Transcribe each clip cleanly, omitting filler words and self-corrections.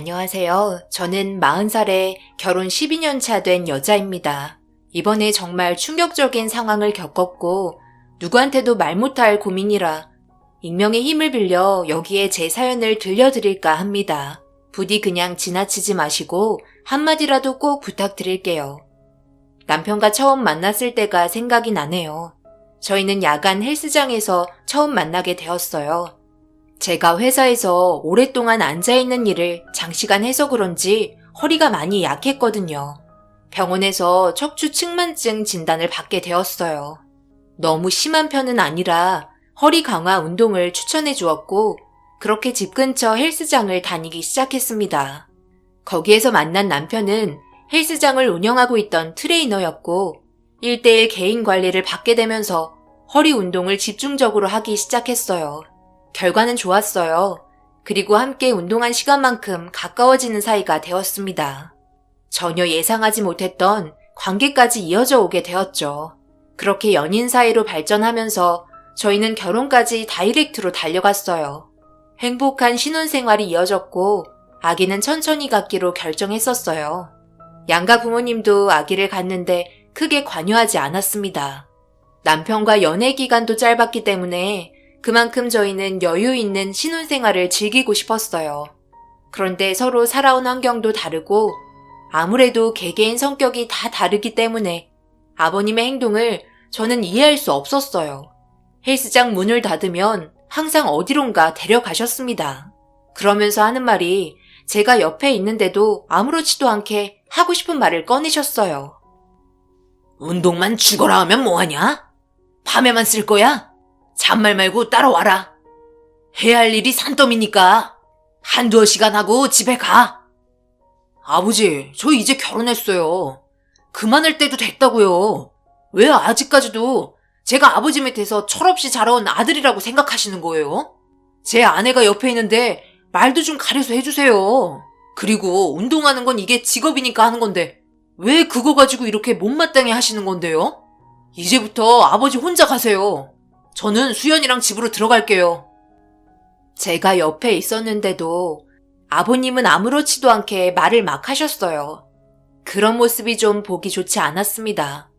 안녕하세요. 저는 40살에 결혼 12년 차 된 여자입니다. 이번에 정말 충격적인 상황을 겪었고 누구한테도 말 못할 고민이라 익명의 힘을 빌려 여기에 제 사연을 들려드릴까 합니다. 부디 그냥 지나치지 마시고 한마디라도 꼭 부탁드릴게요. 남편과 처음 만났을 때가 생각이 나네요. 저희는 야간 헬스장에서 처음 만나게 되었어요. 제가 회사에서 오랫동안 앉아있는 일을 장시간 해서 그런지 허리가 많이 약했거든요. 병원에서 척추 측만증 진단을 받게 되었어요. 너무 심한 편은 아니라 허리 강화 운동을 추천해 주었고 그렇게 집 근처 헬스장을 다니기 시작했습니다. 거기에서 만난 남편은 헬스장을 운영하고 있던 트레이너였고 1:1 개인 관리를 받게 되면서 허리 운동을 집중적으로 하기 시작했어요. 결과는 좋았어요. 그리고 함께 운동한 시간만큼 가까워지는 사이가 되었습니다. 전혀 예상하지 못했던 관계까지 이어져 오게 되었죠. 그렇게 연인 사이로 발전하면서 저희는 결혼까지 다이렉트로 달려갔어요. 행복한 신혼생활이 이어졌고 아기는 천천히 갖기로 결정했었어요. 양가 부모님도 아기를 갖는데 크게 관여하지 않았습니다. 남편과 연애 기간도 짧았기 때문에 그만큼 저희는 여유 있는 신혼생활을 즐기고 싶었어요. 그런데 서로 살아온 환경도 다르고 아무래도 개개인 성격이 다 다르기 때문에 아버님의 행동을 저는 이해할 수 없었어요. 헬스장 문을 닫으면 항상 어디론가 데려가셨습니다. 그러면서 하는 말이 제가 옆에 있는데도 아무렇지도 않게 하고 싶은 말을 꺼내셨어요. 운동만 죽어라 하면 뭐하냐? 밤에만 쓸 거야? 잔말 말고 따라와라. 해야 할 일이 산더미니까 한두어 시간 하고 집에 가. 아버지, 저 이제 결혼했어요. 그만할 때도 됐다고요. 왜 아직까지도 제가 아버지 밑에서 철없이 자라온 아들이라고 생각하시는 거예요? 제 아내가 옆에 있는데 말도 좀 가려서 해주세요. 그리고 운동하는 건 이게 직업이니까 하는 건데 왜 그거 가지고 이렇게 못마땅해 하시는 건데요? 이제부터 아버지 혼자 가세요. 저는 수연이랑 집으로 들어갈게요. 제가 옆에 있었는데도 아버님은 아무렇지도 않게 말을 막 하셨어요. 그런 모습이 좀 보기 좋지 않았습니다.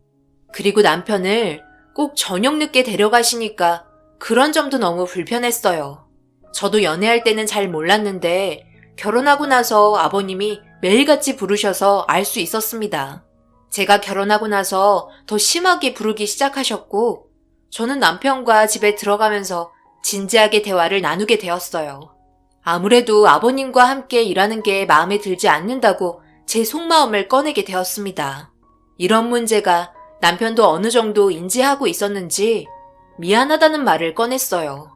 그리고 남편을 꼭 저녁 늦게 데려가시니까 그런 점도 너무 불편했어요. 저도 연애할 때는 잘 몰랐는데 결혼하고 나서 아버님이 매일같이 부르셔서 알 수 있었습니다. 제가 결혼하고 나서 더 심하게 부르기 시작하셨고 저는 남편과 집에 들어가면서 진지하게 대화를 나누게 되었어요. 아무래도 아버님과 함께 일하는 게 마음에 들지 않는다고 제 속마음을 꺼내게 되었습니다. 이런 문제가 남편도 어느 정도 인지하고 있었는지 미안하다는 말을 꺼냈어요.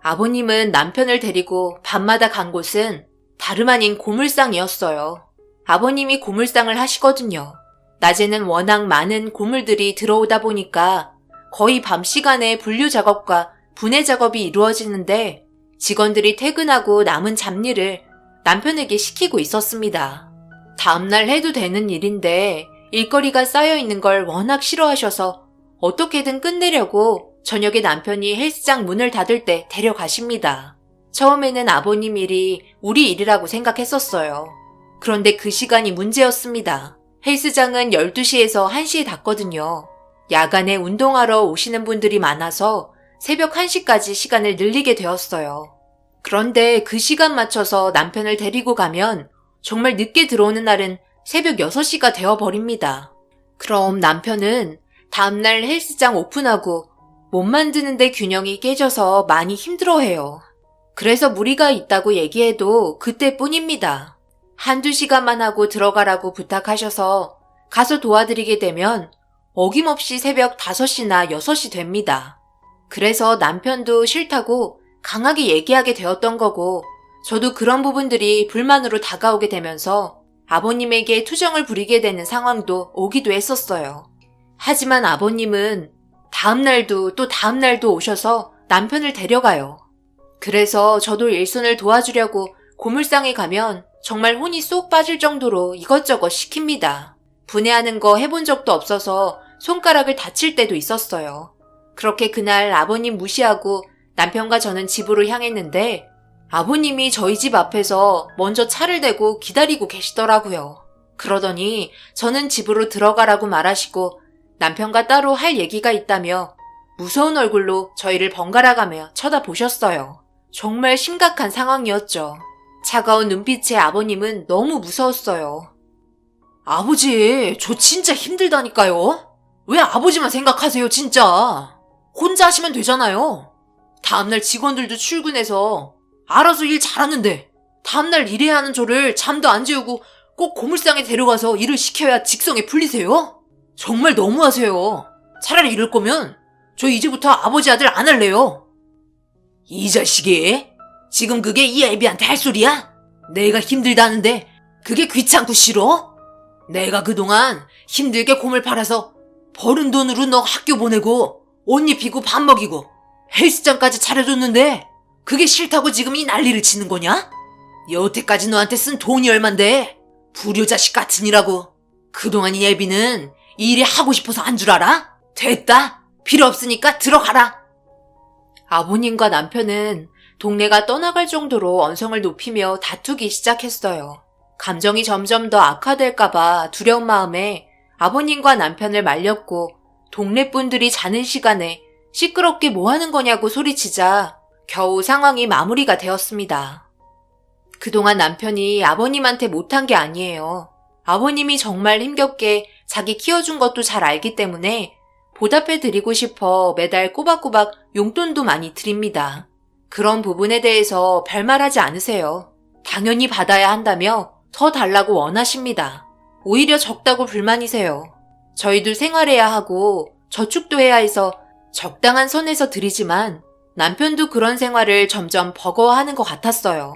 아버님은 남편을 데리고 밤마다 간 곳은 다름 아닌 고물상이었어요. 아버님이 고물상을 하시거든요. 낮에는 워낙 많은 고물들이 들어오다 보니까 거의 밤 시간에 분류 작업과 분해 작업이 이루어지는데 직원들이 퇴근하고 남은 잡일을 남편에게 시키고 있었습니다. 다음날 해도 되는 일인데 일거리가 쌓여있는 걸 워낙 싫어하셔서 어떻게든 끝내려고 저녁에 남편이 헬스장 문을 닫을 때 데려가십니다. 처음에는 아버님 일이 우리 일이라고 생각했었어요. 그런데 그 시간이 문제였습니다. 헬스장은 12시에서 1시에 닫거든요. 야간에 운동하러 오시는 분들이 많아서 새벽 1시까지 시간을 늘리게 되었어요. 그런데 그 시간 맞춰서 남편을 데리고 가면 정말 늦게 들어오는 날은 새벽 6시가 되어버립니다. 그럼 남편은 다음날 헬스장 오픈하고 몸 만드는데 균형이 깨져서 많이 힘들어해요. 그래서 무리가 있다고 얘기해도 그때뿐입니다. 한두 시간만 하고 들어가라고 부탁하셔서 가서 도와드리게 되면 어김없이 새벽 5시나 6시 됩니다. 그래서 남편도 싫다고 강하게 얘기하게 되었던 거고 저도 그런 부분들이 불만으로 다가오게 되면서 아버님에게 투정을 부리게 되는 상황도 오기도 했었어요. 하지만 아버님은 다음날도 또 다음날도 오셔서 남편을 데려가요. 그래서 저도 일손을 도와주려고 고물상에 가면 정말 혼이 쏙 빠질 정도로 이것저것 시킵니다. 분해하는 거 해본 적도 없어서 손가락을 다칠 때도 있었어요. 그렇게 그날 아버님 무시하고 남편과 저는 집으로 향했는데 아버님이 저희 집 앞에서 먼저 차를 대고 기다리고 계시더라고요. 그러더니 저는 집으로 들어가라고 말하시고 남편과 따로 할 얘기가 있다며 무서운 얼굴로 저희를 번갈아가며 쳐다보셨어요. 정말 심각한 상황이었죠. 차가운 눈빛의 아버님은 너무 무서웠어요. 아버지, 저 진짜 힘들다니까요. 왜 아버지만 생각하세요, 진짜. 혼자 하시면 되잖아요. 다음날 직원들도 출근해서 알아서 일 잘하는데 다음날 일해야 하는 저를 잠도 안 재우고 꼭 고물상에 데려가서 일을 시켜야 직성에 풀리세요? 정말 너무하세요. 차라리 이럴 거면 저 이제부터 아버지 아들 안 할래요. 이 자식이 지금 그게 이 애비한테 할 소리야? 내가 힘들다는데 그게 귀찮고 싫어? 내가 그동안 힘들게 곰을 팔아서 버는 돈으로 너 학교 보내고 옷 입히고 밥 먹이고 헬스장까지 차려줬는데 그게 싫다고 지금 이 난리를 치는 거냐? 여태까지 너한테 쓴 돈이 얼만데 불효자식 같으니라고. 그동안 이 애비는 이 일이 하고 싶어서 한 줄 알아? 됐다. 필요 없으니까 들어가라. 아버님과 남편은 동네가 떠나갈 정도로 언성을 높이며 다투기 시작했어요. 감정이 점점 더 악화될까봐 두려운 마음에 아버님과 남편을 말렸고 동네 분들이 자는 시간에 시끄럽게 뭐 하는 거냐고 소리치자 겨우 상황이 마무리가 되었습니다. 그동안 남편이 아버님한테 못한 게 아니에요. 아버님이 정말 힘겹게 자기 키워준 것도 잘 알기 때문에 보답해 드리고 싶어 매달 꼬박꼬박 용돈도 많이 드립니다. 그런 부분에 대해서 별말하지 않으세요. 당연히 받아야 한다며 더 달라고 원하십니다. 오히려 적다고 불만이세요. 저희도 생활해야 하고 저축도 해야 해서 적당한 선에서 드리지만 남편도 그런 생활을 점점 버거워하는 것 같았어요.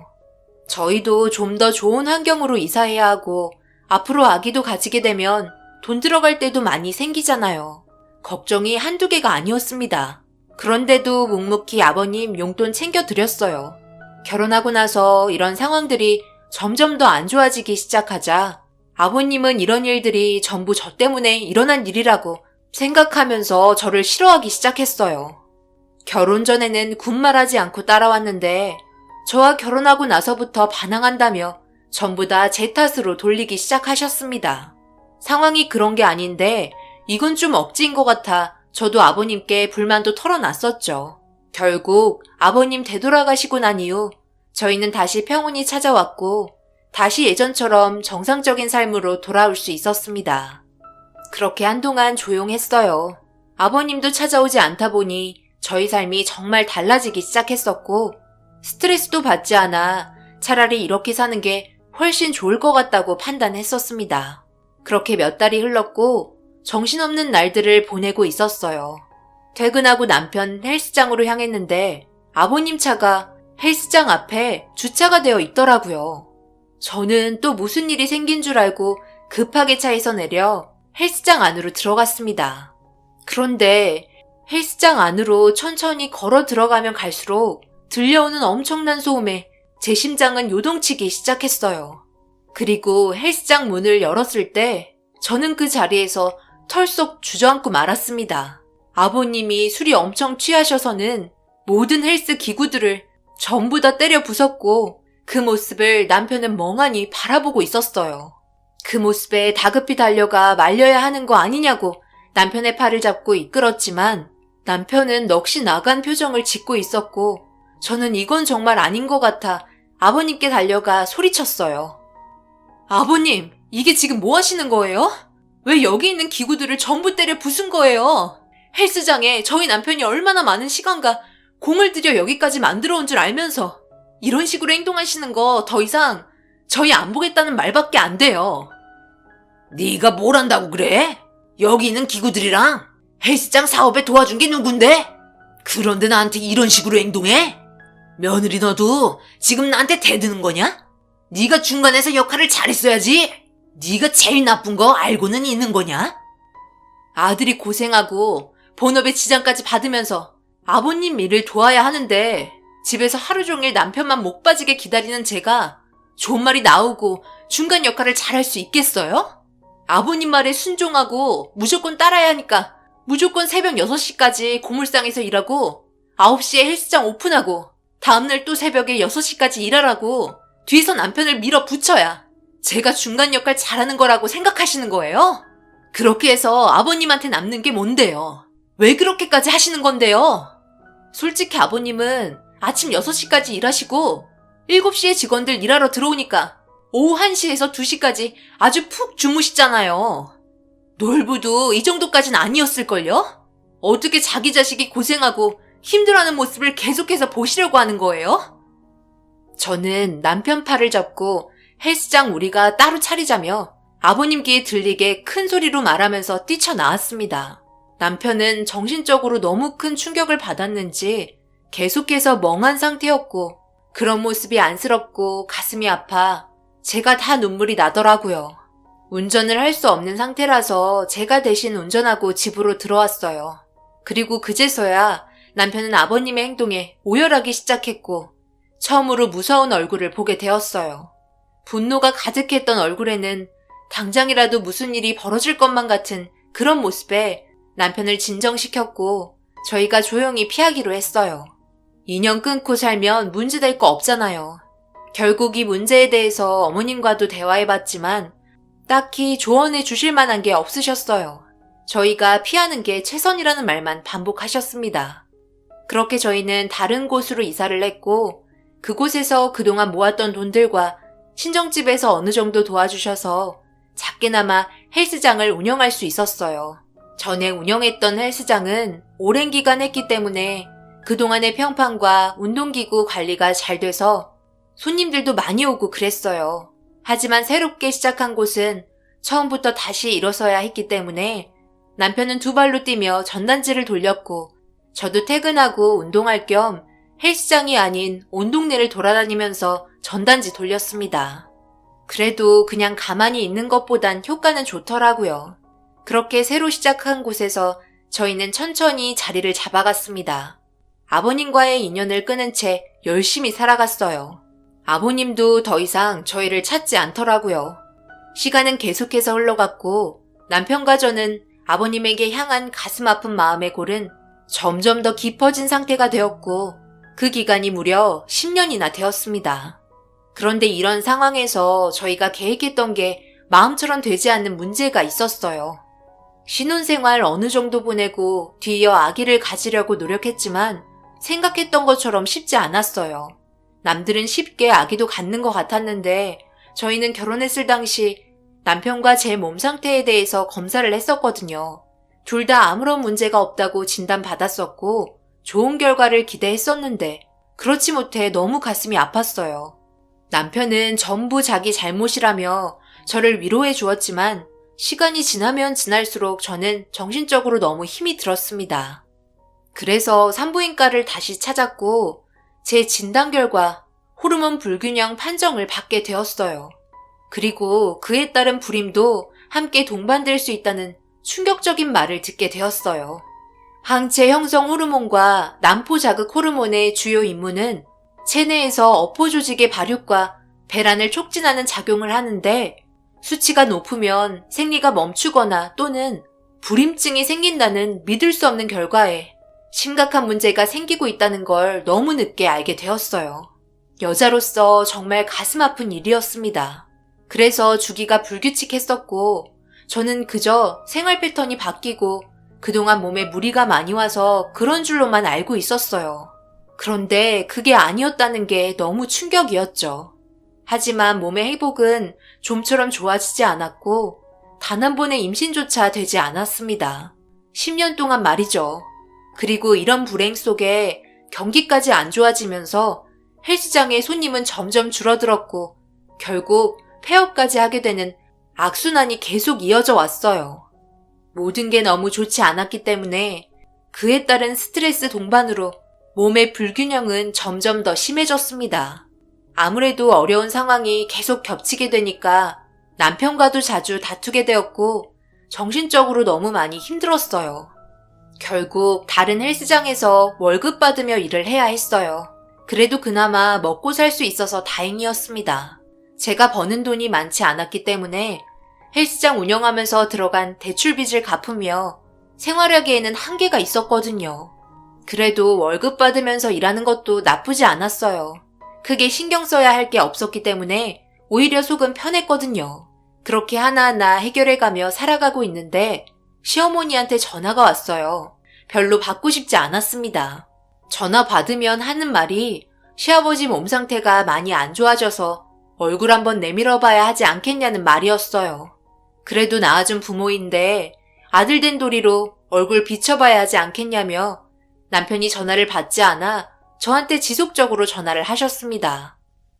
저희도 좀 더 좋은 환경으로 이사해야 하고 앞으로 아기도 가지게 되면 돈 들어갈 때도 많이 생기잖아요. 걱정이 한두 개가 아니었습니다. 그런데도 묵묵히 아버님 용돈 챙겨드렸어요. 결혼하고 나서 이런 상황들이 점점 더 안 좋아지기 시작하자 아버님은 이런 일들이 전부 저 때문에 일어난 일이라고 생각하면서 저를 싫어하기 시작했어요. 결혼 전에는 군말하지 않고 따라왔는데 저와 결혼하고 나서부터 반항한다며 전부 다 제 탓으로 돌리기 시작하셨습니다. 상황이 그런 게 아닌데 이건 좀 억지인 것 같아 저도 아버님께 불만도 털어놨었죠. 결국 아버님 되돌아가시고 난 이후 저희는 다시 평온이 찾아왔고 다시 예전처럼 정상적인 삶으로 돌아올 수 있었습니다. 그렇게 한동안 조용했어요. 아버님도 찾아오지 않다 보니 저희 삶이 정말 달라지기 시작했었고 스트레스도 받지 않아 차라리 이렇게 사는 게 훨씬 좋을 것 같다고 판단했었습니다. 그렇게 몇 달이 흘렀고 정신없는 날들을 보내고 있었어요. 퇴근하고 남편 헬스장으로 향했는데 아버님 차가 헬스장 앞에 주차가 되어 있더라고요. 저는 또 무슨 일이 생긴 줄 알고 급하게 차에서 내려 헬스장 안으로 들어갔습니다. 그런데 헬스장 안으로 천천히 걸어 들어가면 갈수록 들려오는 엄청난 소음에 제 심장은 요동치기 시작했어요. 그리고 헬스장 문을 열었을 때 저는 그 자리에서 털썩 주저앉고 말았습니다. 아버님이 술이 엄청 취하셔서는 모든 헬스 기구들을 전부 다 때려 부쉈고 그 모습을 남편은 멍하니 바라보고 있었어요. 그 모습에 다급히 달려가 말려야 하는 거 아니냐고 남편의 팔을 잡고 이끌었지만 남편은 넋이 나간 표정을 짓고 있었고 저는 이건 정말 아닌 것 같아 아버님께 달려가 소리쳤어요. 아버님, 이게 지금 뭐 하시는 거예요? 왜 여기 있는 기구들을 전부 때려 부순 거예요? 헬스장에 저희 남편이 얼마나 많은 시간과 공을 들여 여기까지 만들어 온 줄 알면서 이런 식으로 행동하시는 거 더 이상 저희 안 보겠다는 말밖에 안 돼요. 네가 뭘 한다고 그래? 여기 있는 기구들이랑 헬스장 사업에 도와준 게 누군데? 그런데 나한테 이런 식으로 행동해? 며느리 너도 지금 나한테 대드는 거냐? 네가 중간에서 역할을 잘했어야지. 네가 제일 나쁜 거 알고는 있는 거냐? 아들이 고생하고 본업에 지장까지 받으면서 아버님 일을 도와야 하는데 집에서 하루 종일 남편만 목 빠지게 기다리는 제가 좋은 말이 나오고 중간 역할을 잘할 수 있겠어요? 아버님 말에 순종하고 무조건 따라야 하니까 무조건 새벽 6시까지 고물상에서 일하고 9시에 헬스장 오픈하고 다음날 또 새벽에 6시까지 일하라고 뒤에서 남편을 밀어붙여야 제가 중간 역할 잘하는 거라고 생각하시는 거예요? 그렇게 해서 아버님한테 남는 게 뭔데요? 왜 그렇게까지 하시는 건데요? 솔직히 아버님은 아침 6시까지 일하시고 7시에 직원들 일하러 들어오니까 오후 1시에서 2시까지 아주 푹 주무시잖아요. 놀부도 이 정도까진 아니었을걸요? 어떻게 자기 자식이 고생하고 힘들어하는 모습을 계속해서 보시려고 하는 거예요? 저는 남편 팔을 잡고 헬스장 우리가 따로 차리자며 아버님 귀에 들리게 큰 소리로 말하면서 뛰쳐나왔습니다. 남편은 정신적으로 너무 큰 충격을 받았는지 계속해서 멍한 상태였고 그런 모습이 안쓰럽고 가슴이 아파 제가 다 눈물이 나더라고요. 운전을 할 수 없는 상태라서 제가 대신 운전하고 집으로 들어왔어요. 그리고 그제서야 남편은 아버님의 행동에 오열하기 시작했고 처음으로 무서운 얼굴을 보게 되었어요. 분노가 가득했던 얼굴에는 당장이라도 무슨 일이 벌어질 것만 같은 그런 모습에 남편을 진정시켰고 저희가 조용히 피하기로 했어요. 인연 끊고 살면 문제될 거 없잖아요. 결국 이 문제에 대해서 어머님과도 대화해봤지만 딱히 조언해 주실 만한 게 없으셨어요. 저희가 피하는 게 최선이라는 말만 반복하셨습니다. 그렇게 저희는 다른 곳으로 이사를 했고 그곳에서 그동안 모았던 돈들과 친정집에서 어느 정도 도와주셔서 작게나마 헬스장을 운영할 수 있었어요. 전에 운영했던 헬스장은 오랜 기간 했기 때문에 그동안의 평판과 운동기구 관리가 잘 돼서 손님들도 많이 오고 그랬어요. 하지만 새롭게 시작한 곳은 처음부터 다시 일어서야 했기 때문에 남편은 2발로 뛰며 전단지를 돌렸고 저도 퇴근하고 운동할 겸 헬스장이 아닌 온 동네를 돌아다니면서 전단지 돌렸습니다. 그래도 그냥 가만히 있는 것보단 효과는 좋더라고요. 그렇게 새로 시작한 곳에서 저희는 천천히 자리를 잡아갔습니다. 아버님과의 인연을 끊은 채 열심히 살아갔어요. 아버님도 더 이상 저희를 찾지 않더라고요. 시간은 계속해서 흘러갔고 남편과 저는 아버님에게 향한 가슴 아픈 마음의 골은 점점 더 깊어진 상태가 되었고 그 기간이 무려 10년이나 되었습니다. 그런데 이런 상황에서 저희가 계획했던 게 마음처럼 되지 않는 문제가 있었어요. 신혼생활 어느 정도 보내고 뒤이어 아기를 가지려고 노력했지만 생각했던 것처럼 쉽지 않았어요. 남들은 쉽게 아기도 갖는 것 같았는데 저희는 결혼했을 당시 남편과 제 몸 상태에 대해서 검사를 했었거든요. 둘 다 아무런 문제가 없다고 진단받았었고 좋은 결과를 기대했었는데 그렇지 못해 너무 가슴이 아팠어요. 남편은 전부 자기 잘못이라며 저를 위로해 주었지만 시간이 지나면 지날수록 저는 정신적으로 너무 힘이 들었습니다. 그래서 산부인과를 다시 찾았고 제 진단 결과 호르몬 불균형 판정을 받게 되었어요. 그리고 그에 따른 불임도 함께 동반될 수 있다는 충격적인 말을 듣게 되었어요. 항체 형성 호르몬과 난포 자극 호르몬의 주요 임무는 체내에서 어포 조직의 발육과 배란을 촉진하는 작용을 하는데 수치가 높으면 생리가 멈추거나 또는 불임증이 생긴다는 믿을 수 없는 결과에 심각한 문제가 생기고 있다는 걸 너무 늦게 알게 되었어요. 여자로서 정말 가슴 아픈 일이었습니다. 그래서 주기가 불규칙했었고 저는 그저 생활 패턴이 바뀌고 그동안 몸에 무리가 많이 와서 그런 줄로만 알고 있었어요. 그런데 그게 아니었다는 게 너무 충격이었죠. 하지만 몸의 회복은 좀처럼 좋아지지 않았고 단 한 번의 임신조차 되지 않았습니다. 10년 동안 말이죠. 그리고 이런 불행 속에 경기까지 안 좋아지면서 헬스장의 손님은 점점 줄어들었고 결국 폐업까지 하게 되는 악순환이 계속 이어져 왔어요. 모든 게 너무 좋지 않았기 때문에 그에 따른 스트레스 동반으로 몸의 불균형은 점점 더 심해졌습니다. 아무래도 어려운 상황이 계속 겹치게 되니까 남편과도 자주 다투게 되었고 정신적으로 너무 많이 힘들었어요. 결국 다른 헬스장에서 월급 받으며 일을 해야 했어요. 그래도 그나마 먹고 살 수 있어서 다행이었습니다. 제가 버는 돈이 많지 않았기 때문에 헬스장 운영하면서 들어간 대출 빚을 갚으며 생활하기에는 한계가 있었거든요. 그래도 월급 받으면서 일하는 것도 나쁘지 않았어요. 크게 신경 써야 할 게 없었기 때문에 오히려 속은 편했거든요. 그렇게 하나하나 해결해가며 살아가고 있는데 시어머니한테 전화가 왔어요. 별로 받고 싶지 않았습니다. 전화 받으면 하는 말이 시아버지 몸 상태가 많이 안 좋아져서 얼굴 한번 내밀어 봐야 하지 않겠냐는 말이었어요. 그래도 낳아준 부모인데 아들 된 도리로 얼굴 비춰봐야 하지 않겠냐며 남편이 전화를 받지 않아 저한테 지속적으로 전화를 하셨습니다.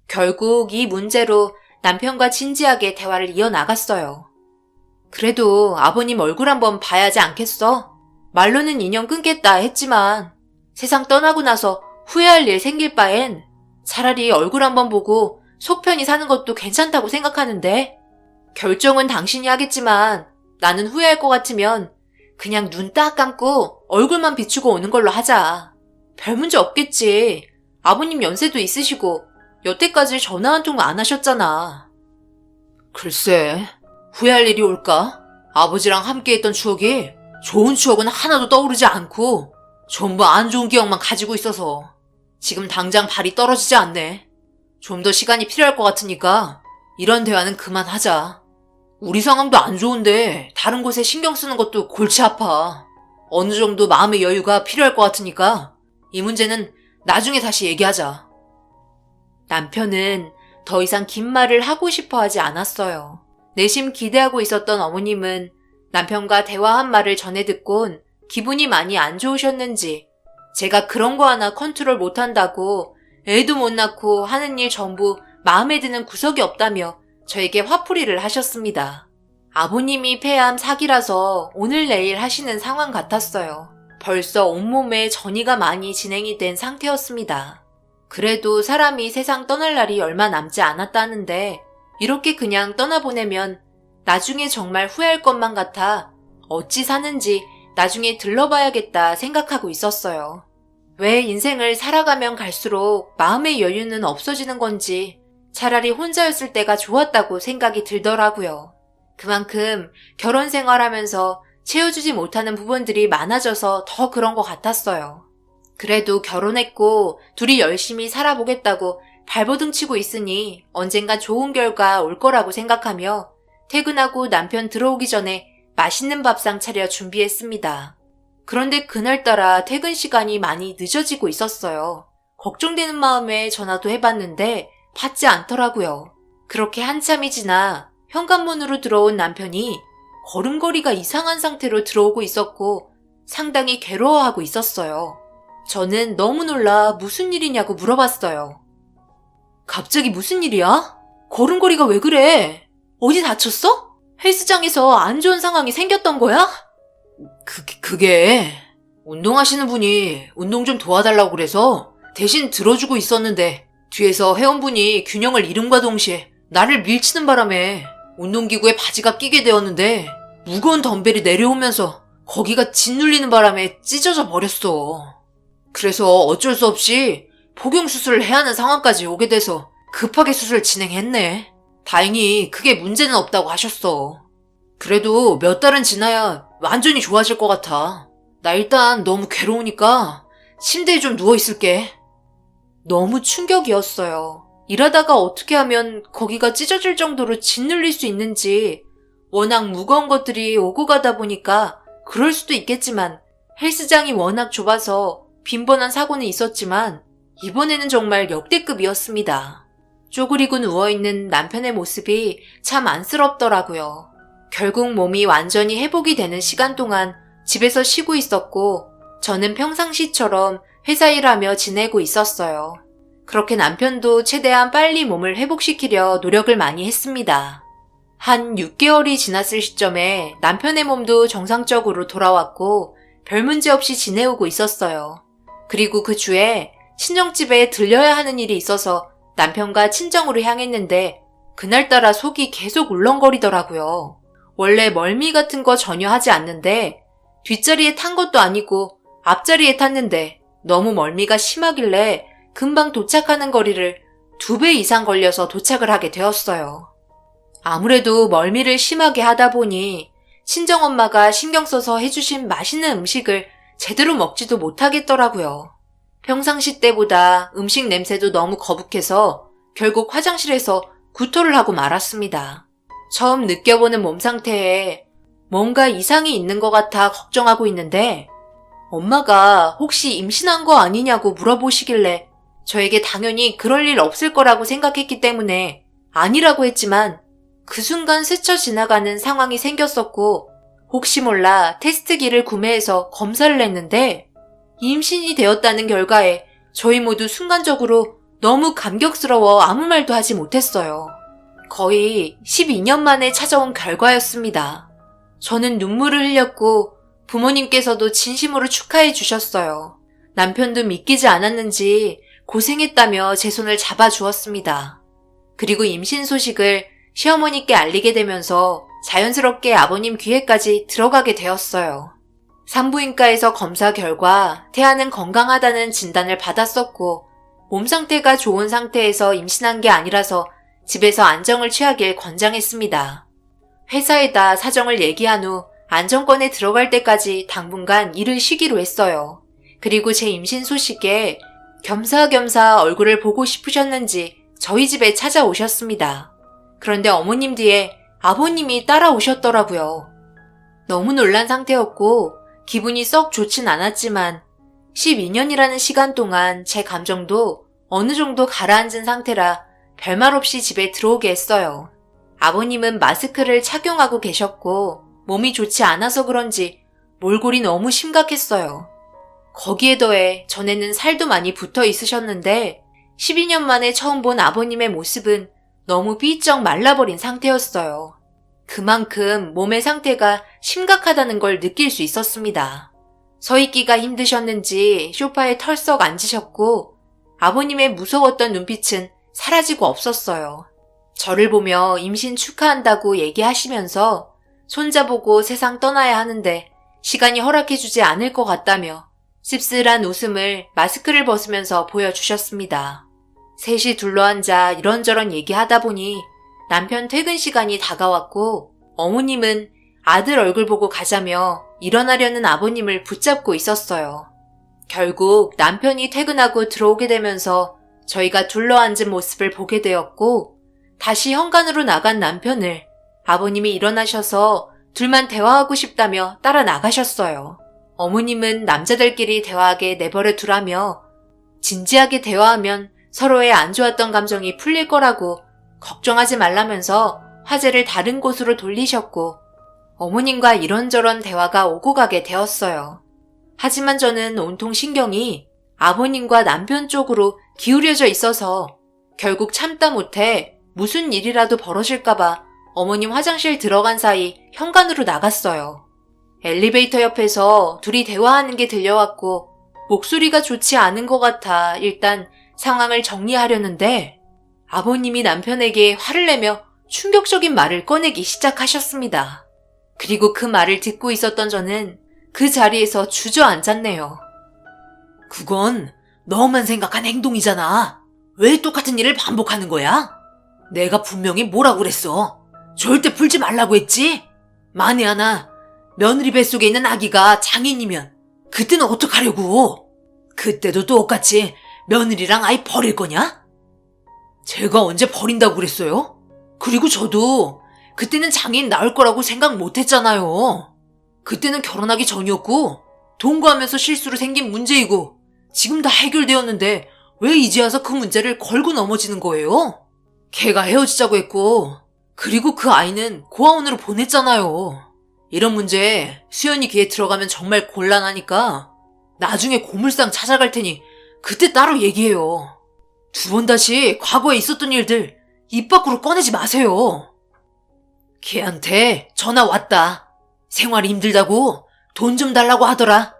결국 이 문제로 남편과 진지하게 대화를 이어나갔어요. 그래도 아버님 얼굴 한번 봐야지 않겠어? 말로는 인연 끊겠다 했지만 세상 떠나고 나서 후회할 일 생길 바엔 차라리 얼굴 한번 보고 속 편히 사는 것도 괜찮다고 생각하는데 결정은 당신이 하겠지만 나는 후회할 것 같으면 그냥 눈 딱 감고 얼굴만 비추고 오는 걸로 하자. 별 문제 없겠지. 아버님 연세도 있으시고 여태까지 전화 한 통 안 하셨잖아. 글쎄, 후회할 일이 올까? 아버지랑 함께했던 추억이 좋은 추억은 하나도 떠오르지 않고 전부 안 좋은 기억만 가지고 있어서 지금 당장 발이 떨어지지 않네. 좀 더 시간이 필요할 것 같으니까 이런 대화는 그만하자. 우리 상황도 안 좋은데 다른 곳에 신경 쓰는 것도 골치 아파. 어느 정도 마음의 여유가 필요할 것 같으니까 이 문제는 나중에 다시 얘기하자. 남편은 더 이상 긴 말을 하고 싶어 하지 않았어요. 내심 기대하고 있었던 어머님은 남편과 대화한 말을 전해 듣곤 기분이 많이 안 좋으셨는지 제가 그런 거 하나 컨트롤 못한다고 애도 못 낳고 하는 일 전부 마음에 드는 구석이 없다며 저에게 화풀이를 하셨습니다. 아버님이 폐암 사기라서 오늘 내일 하시는 상황 같았어요. 벌써 온몸에 전이가 많이 진행이 된 상태였습니다. 그래도 사람이 세상 떠날 날이 얼마 남지 않았다는데 이렇게 그냥 떠나보내면 나중에 정말 후회할 것만 같아 어찌 사는지 나중에 들러봐야겠다 생각하고 있었어요. 왜 인생을 살아가면 갈수록 마음의 여유는 없어지는 건지 차라리 혼자였을 때가 좋았다고 생각이 들더라고요. 그만큼 결혼 생활하면서 채워주지 못하는 부분들이 많아져서 더 그런 것 같았어요. 그래도 결혼했고 둘이 열심히 살아보겠다고 발버둥 치고 있으니 언젠가 좋은 결과 올 거라고 생각하며 퇴근하고 남편 들어오기 전에 맛있는 밥상 차려 준비했습니다. 그런데 그날따라 퇴근 시간이 많이 늦어지고 있었어요. 걱정되는 마음에 전화도 해봤는데 받지 않더라고요. 그렇게 한참이 지나 현관문으로 들어온 남편이 걸음걸이가 이상한 상태로 들어오고 있었고 상당히 괴로워하고 있었어요. 저는 너무 놀라 무슨 일이냐고 물어봤어요. 갑자기 무슨 일이야? 걸음걸이가 왜 그래? 어디 다쳤어? 헬스장에서 안 좋은 상황이 생겼던 거야? 그게 운동하시는 분이 운동 좀 도와달라고 그래서 대신 들어주고 있었는데 뒤에서 회원분이 균형을 잃음과 동시에 나를 밀치는 바람에 운동기구에 바지가 끼게 되었는데 무거운 덤벨이 내려오면서 거기가 짓눌리는 바람에 찢어져 버렸어. 그래서 어쩔 수 없이 복용수술을 해야 하는 상황까지 오게 돼서 급하게 수술을 진행했네. 다행히 크게 문제는 없다고 하셨어. 그래도 몇 달은 지나야 완전히 좋아질 것 같아. 나 일단 너무 괴로우니까 침대에 좀 누워있을게. 너무 충격이었어요. 일하다가 어떻게 하면 거기가 찢어질 정도로 짓눌릴 수 있는지 워낙 무거운 것들이 오고 가다 보니까 그럴 수도 있겠지만 헬스장이 워낙 좁아서 빈번한 사고는 있었지만 이번에는 정말 역대급이었습니다. 쪼그리고 누워있는 남편의 모습이 참 안쓰럽더라고요. 결국 몸이 완전히 회복이 되는 시간 동안 집에서 쉬고 있었고 저는 평상시처럼 회사 일하며 지내고 있었어요. 그렇게 남편도 최대한 빨리 몸을 회복시키려 노력을 많이 했습니다. 한 6개월이 지났을 시점에 남편의 몸도 정상적으로 돌아왔고 별 문제 없이 지내오고 있었어요. 그리고 그 주에 친정집에 들려야 하는 일이 있어서 남편과 친정으로 향했는데 그날따라 속이 계속 울렁거리더라고요. 원래 멀미 같은 거 전혀 하지 않는데 뒷자리에 탄 것도 아니고 앞자리에 탔는데 너무 멀미가 심하길래 금방 도착하는 거리를 2배 이상 걸려서 도착을 하게 되었어요. 아무래도 멀미를 심하게 하다 보니 친정엄마가 신경 써서 해주신 맛있는 음식을 제대로 먹지도 못하겠더라고요. 평상시 때보다 음식 냄새도 너무 거북해서 결국 화장실에서 구토를 하고 말았습니다. 처음 느껴보는 몸 상태에 뭔가 이상이 있는 것 같아 걱정하고 있는데 엄마가 혹시 임신한 거 아니냐고 물어보시길래 저에게 당연히 그럴 일 없을 거라고 생각했기 때문에 아니라고 했지만 그 순간 스쳐 지나가는 상황이 생겼었고 혹시 몰라 테스트기를 구매해서 검사를 했는데 임신이 되었다는 결과에 저희 모두 순간적으로 너무 감격스러워 아무 말도 하지 못했어요. 거의 12년 만에 찾아온 결과였습니다. 저는 눈물을 흘렸고 부모님께서도 진심으로 축하해 주셨어요. 남편도 믿기지 않았는지 고생했다며 제 손을 잡아주었습니다. 그리고 임신 소식을 시어머니께 알리게 되면서 자연스럽게 아버님 귀에까지 들어가게 되었어요. 산부인과에서 검사 결과 태아는 건강하다는 진단을 받았었고 몸 상태가 좋은 상태에서 임신한 게 아니라서 집에서 안정을 취하길 권장했습니다. 회사에다 사정을 얘기한 후 안정권에 들어갈 때까지 당분간 일을 쉬기로 했어요. 그리고 제 임신 소식에 겸사겸사 얼굴을 보고 싶으셨는지 저희 집에 찾아오셨습니다. 그런데 어머님 뒤에 아버님이 따라오셨더라고요. 너무 놀란 상태였고 기분이 썩 좋진 않았지만 12년이라는 시간 동안 제 감정도 어느 정도 가라앉은 상태라 별말 없이 집에 들어오게 했어요. 아버님은 마스크를 착용하고 계셨고 몸이 좋지 않아서 그런지 몰골이 너무 심각했어요. 거기에 더해 전에는 살도 많이 붙어 있으셨는데 12년 만에 처음 본 아버님의 모습은 너무 삐쩍 말라버린 상태였어요. 그만큼 몸의 상태가 심각하다는 걸 느낄 수 있었습니다. 서 있기가 힘드셨는지 소파에 털썩 앉으셨고 아버님의 무서웠던 눈빛은 사라지고 없었어요. 저를 보며 임신 축하한다고 얘기하시면서 손자보고 세상 떠나야 하는데 시간이 허락해주지 않을 것 같다며 씁쓸한 웃음을 마스크를 벗으면서 보여주셨습니다. 셋이 둘러앉아 이런저런 얘기하다 보니 남편 퇴근 시간이 다가왔고 어머님은 아들 얼굴 보고 가자며 일어나려는 아버님을 붙잡고 있었어요. 결국 남편이 퇴근하고 들어오게 되면서 저희가 둘러앉은 모습을 보게 되었고 다시 현관으로 나간 남편을 아버님이 일어나셔서 둘만 대화하고 싶다며 따라 나가셨어요. 어머님은 남자들끼리 대화하게 내버려 두라며 진지하게 대화하면 서로의 안 좋았던 감정이 풀릴 거라고 걱정하지 말라면서 화제를 다른 곳으로 돌리셨고 어머님과 이런저런 대화가 오고 가게 되었어요. 하지만 저는 온통 신경이 아버님과 남편 쪽으로 기울여져 있어서 결국 참다 못해 무슨 일이라도 벌어질까봐 어머님 화장실 들어간 사이 현관으로 나갔어요. 엘리베이터 옆에서 둘이 대화하는 게 들려왔고 목소리가 좋지 않은 것 같아 일단 상황을 정리하려는데 아버님이 남편에게 화를 내며 충격적인 말을 꺼내기 시작하셨습니다. 그리고 그 말을 듣고 있었던 저는 그 자리에서 주저앉았네요. 그건 너만 생각한 행동이잖아. 왜 똑같은 일을 반복하는 거야? 내가 분명히 뭐라고 그랬어. 절대 풀지 말라고 했지? 만에 하나 며느리 뱃속에 있는 아기가 장인이면 그때는 어떡하려고? 그때도 똑같이 며느리랑 아이 버릴 거냐? 제가 언제 버린다고 그랬어요? 그리고 저도 그때는 장인 낳을 거라고 생각 못 했잖아요. 그때는 결혼하기 전이었고 동거하면서 실수로 생긴 문제이고 지금 다 해결되었는데 왜 이제 와서 그 문제를 걸고 넘어지는 거예요? 걔가 헤어지자고 했고 그리고 그 아이는 고아원으로 보냈잖아요. 이런 문제 수연이 귀에 들어가면 정말 곤란하니까 나중에 고물상 찾아갈 테니 그때 따로 얘기해요. 두 번 다시 과거에 있었던 일들 입 밖으로 꺼내지 마세요. 걔한테 전화 왔다. 생활이 힘들다고 돈 좀 달라고 하더라.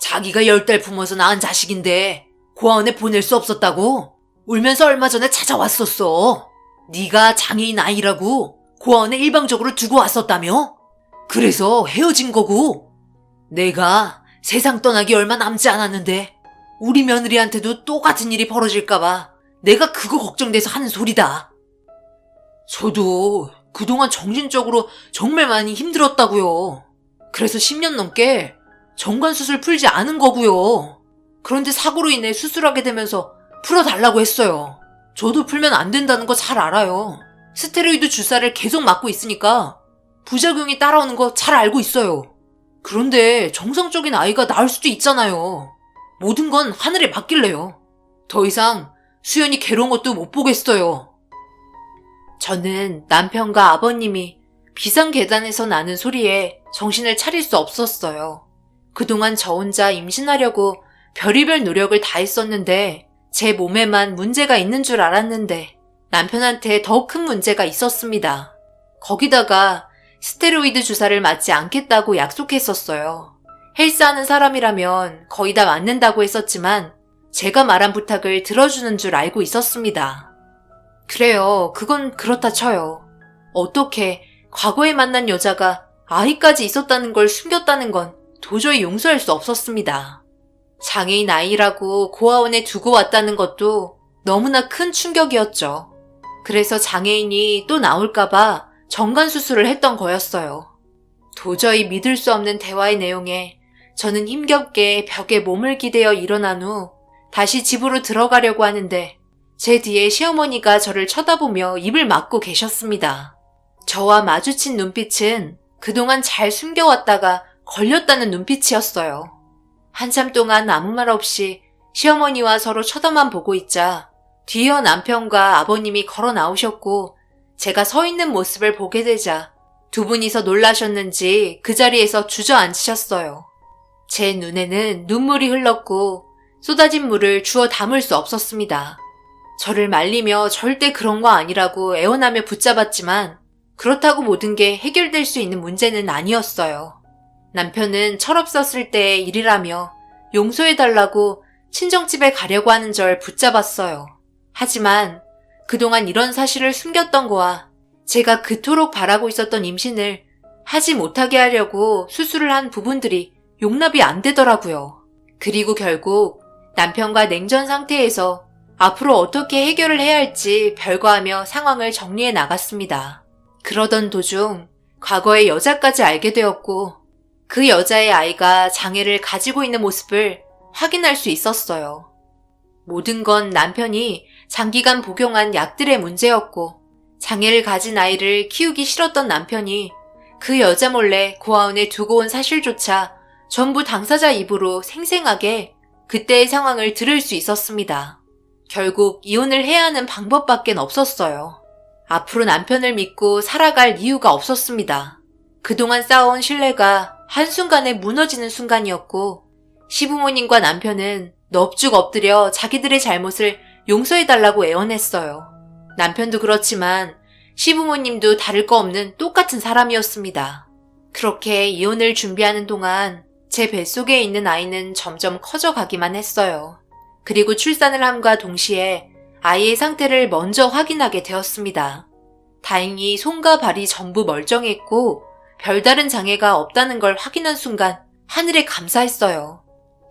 자기가 10달 품어서 낳은 자식인데 고아원에 보낼 수 없었다고 울면서 얼마 전에 찾아왔었어. 네가 장애인 아이라고 고아원에 일방적으로 두고 왔었다며? 그래서 헤어진 거고 내가 세상 떠나기 얼마 남지 않았는데 우리 며느리한테도 똑같은 일이 벌어질까봐 내가 그거 걱정돼서 하는 소리다. 저도 그동안 정신적으로 정말 많이 힘들었다고요. 그래서 10년 넘게 정관수술 풀지 않은 거고요. 그런데 사고로 인해 수술하게 되면서 풀어달라고 했어요. 저도 풀면 안 된다는 거 잘 알아요. 스테로이드 주사를 계속 맞고 있으니까 부작용이 따라오는 거 잘 알고 있어요. 그런데 정상적인 아이가 나올 수도 있잖아요. 모든 건 하늘에 맡길래요. 더 이상 수연이 괴로운 것도 못 보겠어요. 저는 남편과 아버님이 비상계단에서 나는 소리에 정신을 차릴 수 없었어요. 그동안 저 혼자 임신하려고 별의별 노력을 다했었는데 제 몸에만 문제가 있는 줄 알았는데 남편한테 더 큰 문제가 있었습니다. 거기다가 스테로이드 주사를 맞지 않겠다고 약속했었어요. 헬스하는 사람이라면 거의 다 맞는다고 했었지만 제가 말한 부탁을 들어주는 줄 알고 있었습니다. 그래요. 그건 그렇다 쳐요. 어떻게 과거에 만난 여자가 아이까지 있었다는 걸 숨겼다는 건 도저히 용서할 수 없었습니다. 장애인 아이라고 고아원에 두고 왔다는 것도 너무나 큰 충격이었죠. 그래서 장애인이 또 나올까봐 정관수술을 했던 거였어요. 도저히 믿을 수 없는 대화의 내용에 저는 힘겹게 벽에 몸을 기대어 일어난 후 다시 집으로 들어가려고 하는데 제 뒤에 시어머니가 저를 쳐다보며 입을 막고 계셨습니다. 저와 마주친 눈빛은 그동안 잘 숨겨왔다가 걸렸다는 눈빛이었어요. 한참 동안 아무 말 없이 시어머니와 서로 쳐다만 보고 있자 뒤이어 남편과 아버님이 걸어 나오셨고 제가 서 있는 모습을 보게 되자 두 분이서 놀라셨는지 그 자리에서 주저앉으셨어요. 제 눈에는 눈물이 흘렀고 쏟아진 물을 주워 담을 수 없었습니다. 저를 말리며 절대 그런 거 아니라고 애원하며 붙잡았지만 그렇다고 모든 게 해결될 수 있는 문제는 아니었어요. 남편은 철없었을 때의 일이라며 용서해달라고 친정집에 가려고 하는 절 붙잡았어요. 하지만 그동안 이런 사실을 숨겼던 거와 제가 그토록 바라고 있었던 임신을 하지 못하게 하려고 수술을 한 부분들이 용납이 안 되더라고요. 그리고 결국 남편과 냉전 상태에서 앞으로 어떻게 해결을 해야 할지 별거하며 상황을 정리해 나갔습니다. 그러던 도중 과거의 여자까지 알게 되었고 그 여자의 아이가 장애를 가지고 있는 모습을 확인할 수 있었어요. 모든 건 남편이 장기간 복용한 약들의 문제였고 장애를 가진 아이를 키우기 싫었던 남편이 그 여자 몰래 고아원에 두고 온 사실조차 전부 당사자 입으로 생생하게 그때의 상황을 들을 수 있었습니다. 결국 이혼을 해야 하는 방법밖엔 없었어요. 앞으로 남편을 믿고 살아갈 이유가 없었습니다. 그동안 쌓아온 신뢰가 한순간에 무너지는 순간이었고 시부모님과 남편은 넙죽 엎드려 자기들의 잘못을 용서해달라고 애원했어요. 남편도 그렇지만 시부모님도 다를 거 없는 똑같은 사람이었습니다. 그렇게 이혼을 준비하는 동안 제 뱃속에 있는 아이는 점점 커져가기만 했어요. 그리고 출산을 함과 동시에 아이의 상태를 먼저 확인하게 되었습니다. 다행히 손과 발이 전부 멀쩡했고 별다른 장애가 없다는 걸 확인한 순간 하늘에 감사했어요.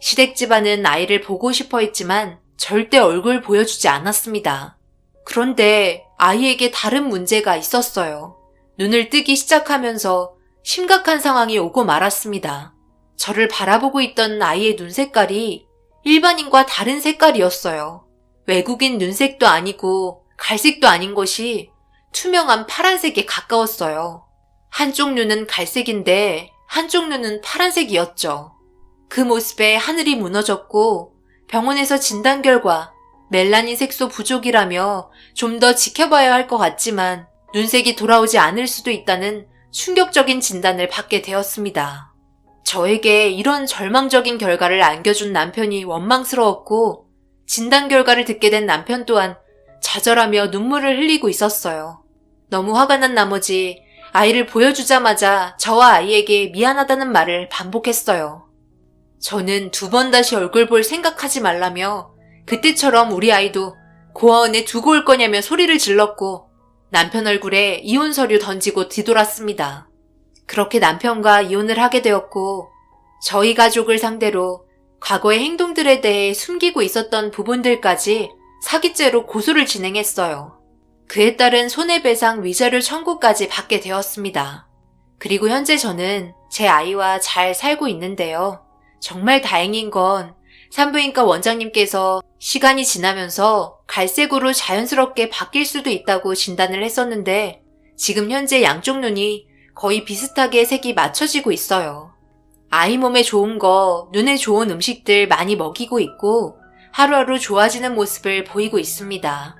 시댁 집안은 아이를 보고 싶어 했지만 절대 얼굴 보여주지 않았습니다. 그런데 아이에게 다른 문제가 있었어요. 눈을 뜨기 시작하면서 심각한 상황이 오고 말았습니다. 저를 바라보고 있던 아이의 눈 색깔이 일반인과 다른 색깔이었어요. 외국인 눈색도 아니고 갈색도 아닌 것이 투명한 파란색에 가까웠어요. 한쪽 눈은 갈색인데 한쪽 눈은 파란색이었죠. 그 모습에 하늘이 무너졌고 병원에서 진단 결과 멜라닌 색소 부족이라며 좀 더 지켜봐야 할 것 같지만 눈색이 돌아오지 않을 수도 있다는 충격적인 진단을 받게 되었습니다. 저에게 이런 절망적인 결과를 안겨준 남편이 원망스러웠고 진단 결과를 듣게 된 남편 또한 좌절하며 눈물을 흘리고 있었어요. 너무 화가 난 나머지 아이를 보여주자마자 저와 아이에게 미안하다는 말을 반복했어요. 저는 두 번 다시 얼굴 볼 생각하지 말라며 그때처럼 우리 아이도 고아원에 두고 올 거냐며 소리를 질렀고 남편 얼굴에 이혼 서류 던지고 뒤돌았습니다. 그렇게 남편과 이혼을 하게 되었고 저희 가족을 상대로 과거의 행동들에 대해 숨기고 있었던 부분들까지 사기죄로 고소를 진행했어요. 그에 따른 손해배상 위자료 청구까지 받게 되었습니다. 그리고 현재 저는 제 아이와 잘 살고 있는데요. 정말 다행인 건 산부인과 원장님께서 시간이 지나면서 갈색으로 자연스럽게 바뀔 수도 있다고 진단을 했었는데 지금 현재 양쪽 눈이 거의 비슷하게 색이 맞춰지고 있어요. 아이 몸에 좋은 거, 눈에 좋은 음식들 많이 먹이고 있고 하루하루 좋아지는 모습을 보이고 있습니다.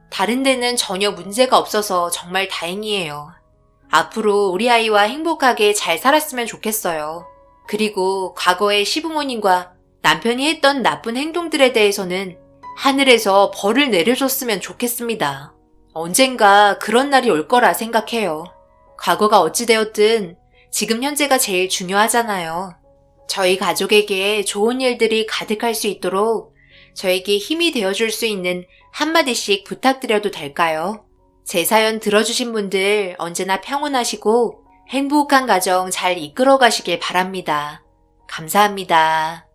다른 데는 전혀 문제가 없어서 정말 다행이에요. 앞으로 우리 아이와 행복하게 잘 살았으면 좋겠어요. 그리고 과거에 시부모님과 남편이 했던 나쁜 행동들에 대해서는 하늘에서 벌을 내려줬으면 좋겠습니다. 언젠가 그런 날이 올 거라 생각해요. 과거가 어찌되었든 지금 현재가 제일 중요하잖아요. 저희 가족에게 좋은 일들이 가득할 수 있도록 저에게 힘이 되어줄 수 있는 한마디씩 부탁드려도 될까요? 제 사연 들어주신 분들 언제나 평온하시고 행복한 가정 잘 이끌어 가시길 바랍니다. 감사합니다.